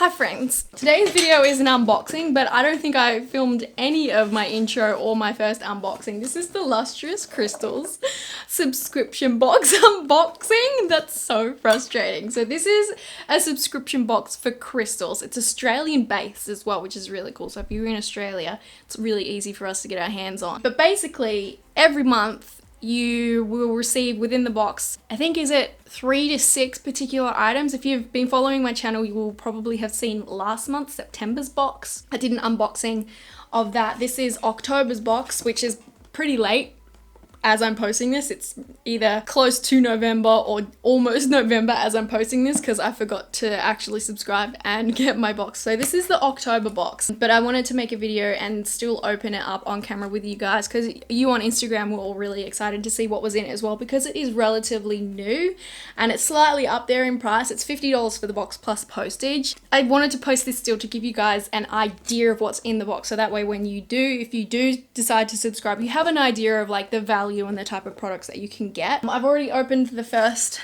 Hi friends, today's video is an unboxing, but I don't think I filmed any of my intro or my first unboxing. This is the Lustrous Crystals subscription box unboxing. That's so frustrating. So this is a subscription box for crystals. It's Australian based as well, which is really cool. So if you're in Australia, it's really easy for us to get our hands on. But basically, every month you will receive within the box, I think is it 3 to 6 particular items. If you've been following my channel, you will probably have seen last month, September's box. I did an unboxing of that. This is October's box, which is pretty late. As I'm posting this, it's either close to November or almost November as I'm posting this because I forgot to actually subscribe and get my box. So this is the October box, but I wanted to make a video and still open it up on camera with you guys because you on Instagram were all really excited to see what was in it as well because it is relatively new and it's slightly up there in price. It's $50 for the box plus postage. I wanted to post this still to give you guys an idea of what's in the box so that way when you do, if you do decide to subscribe, you have an idea of like the value and the type of products that you can get. I've already opened the first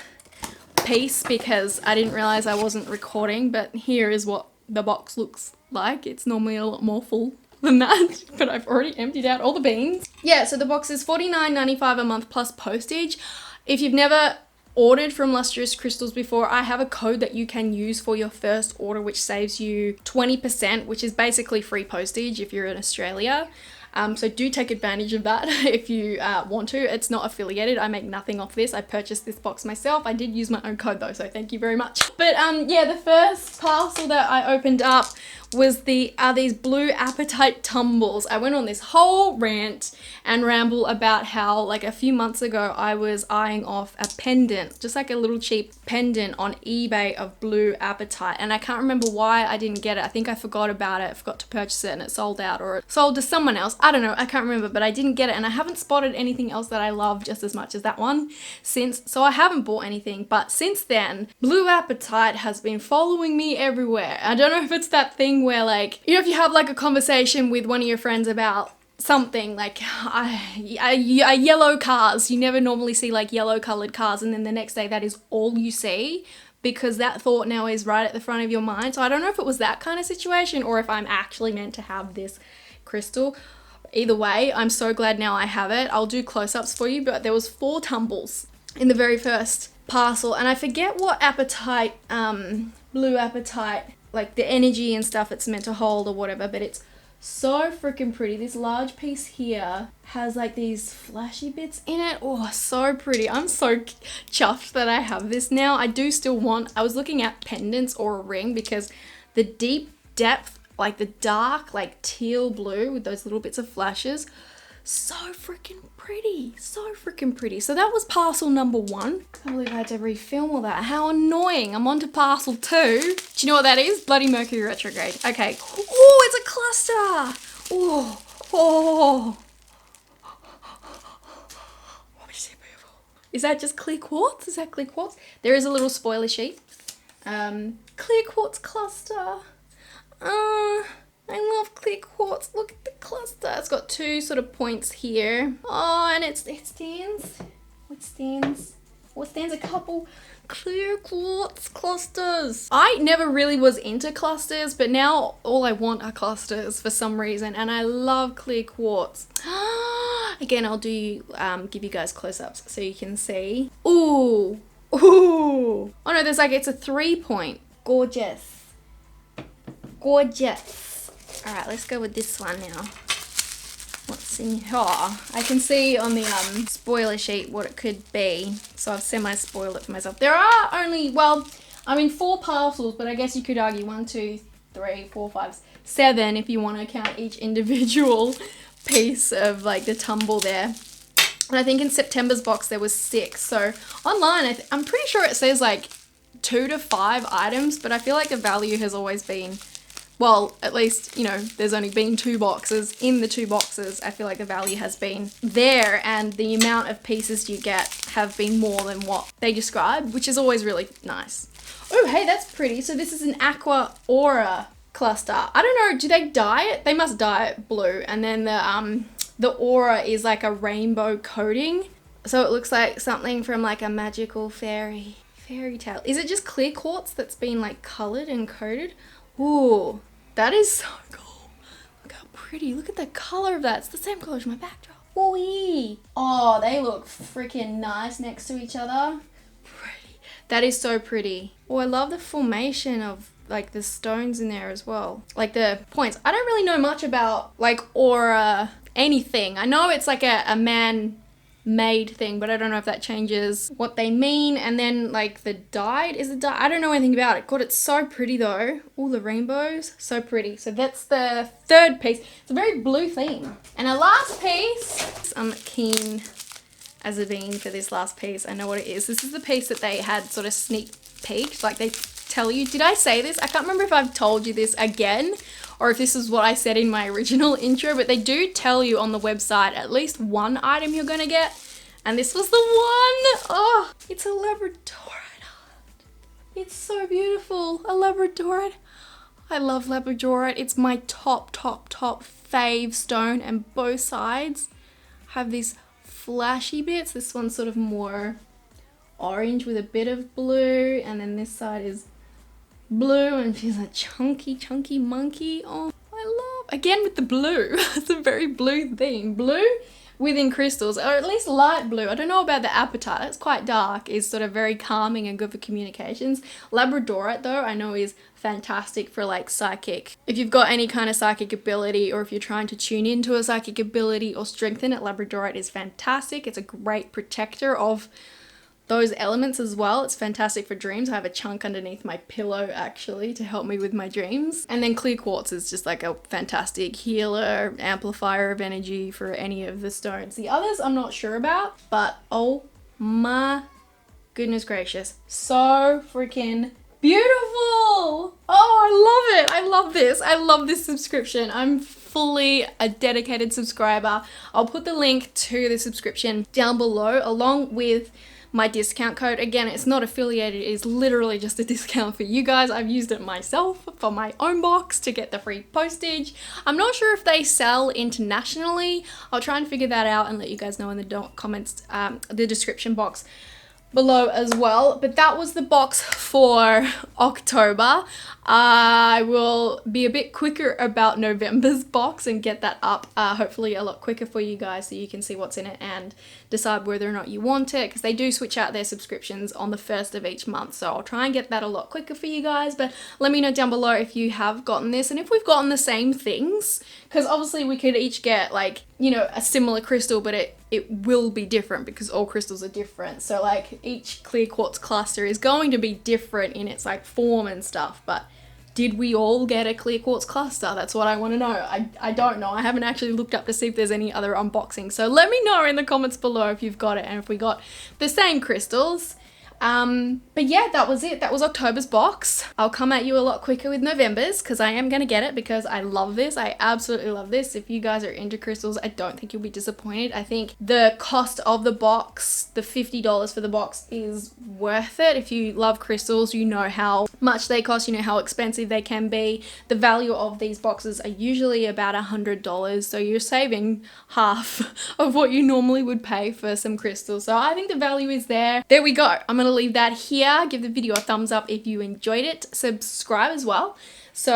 piece because I didn't realize I wasn't recording, but here is what the box looks like. It's normally a lot more full than that, but I've already emptied out all the beans. Yeah, so the box is $49.95 a month plus postage. If you've never ordered from Lustrous Crystals before, I have a code that you can use for your first order which saves you 20%, which is basically free postage if you're in Australia. So do take advantage of that if you want to. It's not affiliated. I make nothing off this. I purchased this box myself. I did use my own code though, so thank you very much. But yeah, the first parcel that I opened up was these blue apatite tumbles. I went on this whole rant and ramble about how like a few months ago I was eyeing off a pendant, just like a little cheap pendant on eBay of blue apatite, and I can't remember why I didn't get it. I think I forgot about it, forgot to purchase it and it sold out or it sold to someone else. I don't know, I can't remember, but I didn't get it and I haven't spotted anything else that I love just as much as that one since, so I haven't bought anything. But since then, blue apatite has been following me everywhere. I don't know if it's that thing where like, you know, if you have like a conversation with one of your friends about something like yellow cars, you never normally see like yellow colored cars and then the next day that is all you see because that thought now is right at the front of your mind. So I don't know if it was that kind of situation or if I'm actually meant to have this crystal. Either way, I'm so glad now I have it. I'll do close-ups for you, but there was 4 tumbles in the very first parcel and I forget what apatite, blue apatite, like the energy and stuff it's meant to hold or whatever, but it's so freaking pretty. This large piece here has like these flashy bits in it. Oh, so pretty. I'm so chuffed that I have this now. I do still want, I was looking at pendants or a ring because the deep depth, like the dark, like teal blue with those little bits of flashes, so freaking pretty, so freaking pretty. So that was parcel number 1. I can't believe I had to refilm all that. How annoying. I'm on to parcel 2. Do you know what that is? Bloody Mercury retrograde. Okay. Oh, it's a cluster. Oh, oh. Is that just clear quartz? Is that clear quartz? There is a little spoiler sheet. Clear quartz cluster. I love clear quartz. Look at the cluster. It's got 2 sort of points here. Oh, and it stands. What stands? What stands? A couple clear quartz clusters. I never really was into clusters, but now all I want are clusters for some reason, and I love clear quartz. Again, I'll do give you guys close-ups so you can see. Ooh, ooh. Oh no, there's like it's a 3-point. Gorgeous, gorgeous. All right, let's go with this one now. What's in here? I can see on the spoiler sheet what it could be, so I've semi-spoiled it for myself. There are only, well, I mean 4 parcels, but I guess you could argue 1, 2, 3, 4, 5, 7 if you want to count each individual piece of like the tumble there. And I think in September's box there was 6. So online, I'm pretty sure it says like 2 to 5 items, but I feel like the value has always been, well, at least, you know, there's only been 2 boxes. In the 2 boxes, I feel like the value has been there and the amount of pieces you get have been more than what they describe, which is always really nice. Oh, hey, that's pretty. So this is an aqua aura cluster. I don't know, do they dye it? They must dye it blue. And then the aura is like a rainbow coating. So it looks like something from like a magical fairy tale. Is it just clear quartz that's been like colored and coated? Ooh, that is so cool. Look how pretty. Look at the color of that. It's the same color as my backdrop. Ooh, oh, they look freaking nice next to each other. Pretty. That is so pretty. Oh, I love the formation of like the stones in there as well. Like the points. I don't really know much about like aura anything. I know it's like a man-made thing, but I don't know if that changes what they mean. And then like the dyed, is it dyed? I don't know anything about it. God, it's so pretty though. All the rainbows, so pretty. So that's the third piece. It's a very blue theme. And a last piece, I'm keen as a bean for this last piece. I know what it is. This is the piece that they had sort of sneak peeked, like they tell you. Did I say this? I can't remember if I've told you this again or if this is what I said in my original intro, but they do tell you on the website at least one item you're gonna get, and this was the one. Oh, it's a labradorite heart. It's so beautiful. A labradorite. I love labradorite. It's my top fave stone, and both sides have these flashy bits. This one's sort of more orange with a bit of blue, and then this side is blue, and she's a chunky monkey. Oh, I love, again with the blue. It's a very blue theme. Blue within crystals, or at least light blue. I don't know about the apatite, it's quite dark, is sort of very calming and good for communications. Labradorite though, I know is fantastic for like psychic. If you've got any kind of psychic ability, or if you're trying to tune into a psychic ability or strengthen it, labradorite is fantastic. It's a great protector of those elements as well. It's fantastic for dreams. I have a chunk underneath my pillow actually to help me with my dreams. And then clear quartz is just like a fantastic healer, amplifier of energy for any of the stones. The others I'm not sure about, but oh my goodness gracious, so freaking beautiful. Oh, I love it. I love this. I love this subscription. I'm fully a dedicated subscriber. I'll put the link to the subscription down below along with my discount code. Again, it's not affiliated, it is literally just a discount for you guys. I've used it myself for my own box to get the free postage. I'm not sure if they sell internationally. I'll try and figure that out and let you guys know in the comments, the description box below as well. But that was the box for October. I will be a bit quicker about November's box and get that up hopefully a lot quicker for you guys so you can see what's in it and decide whether or not you want it, because they do switch out their subscriptions on the 1st of each month. So I'll try and get that a lot quicker for you guys, but let me know down below if you have gotten this and if we've gotten the same things, because obviously we could each get like, you know, a similar crystal, but it will be different because all crystals are different. So like each clear quartz cluster is going to be different in its like form and stuff, but did we all get a clear quartz cluster? That's what I want to know. I don't know. I haven't actually looked up to see if there's any other unboxings. So let me know in the comments below if you've got it and if we got the same crystals. But yeah, that was it. That was October's box. I'll come at you a lot quicker with November's because I am going to get it because I love this. I absolutely love this. If you guys are into crystals, I don't think you'll be disappointed. I think the cost of the box, the $50 for the box, is worth it. If you love crystals, you know how much they cost, you know how expensive they can be. The value of these boxes are usually about $100, so you're saving half of what you normally would pay for some crystals. So I think the value is there. There we go. I'm gonna leave that here. Give the video a thumbs up if you enjoyed it. Subscribe as well, so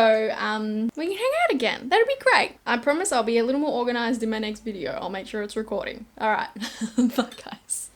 we can hang out again. That'd be great. I promise I'll be a little more organized in my next video. I'll make sure it's recording. All right. Bye guys.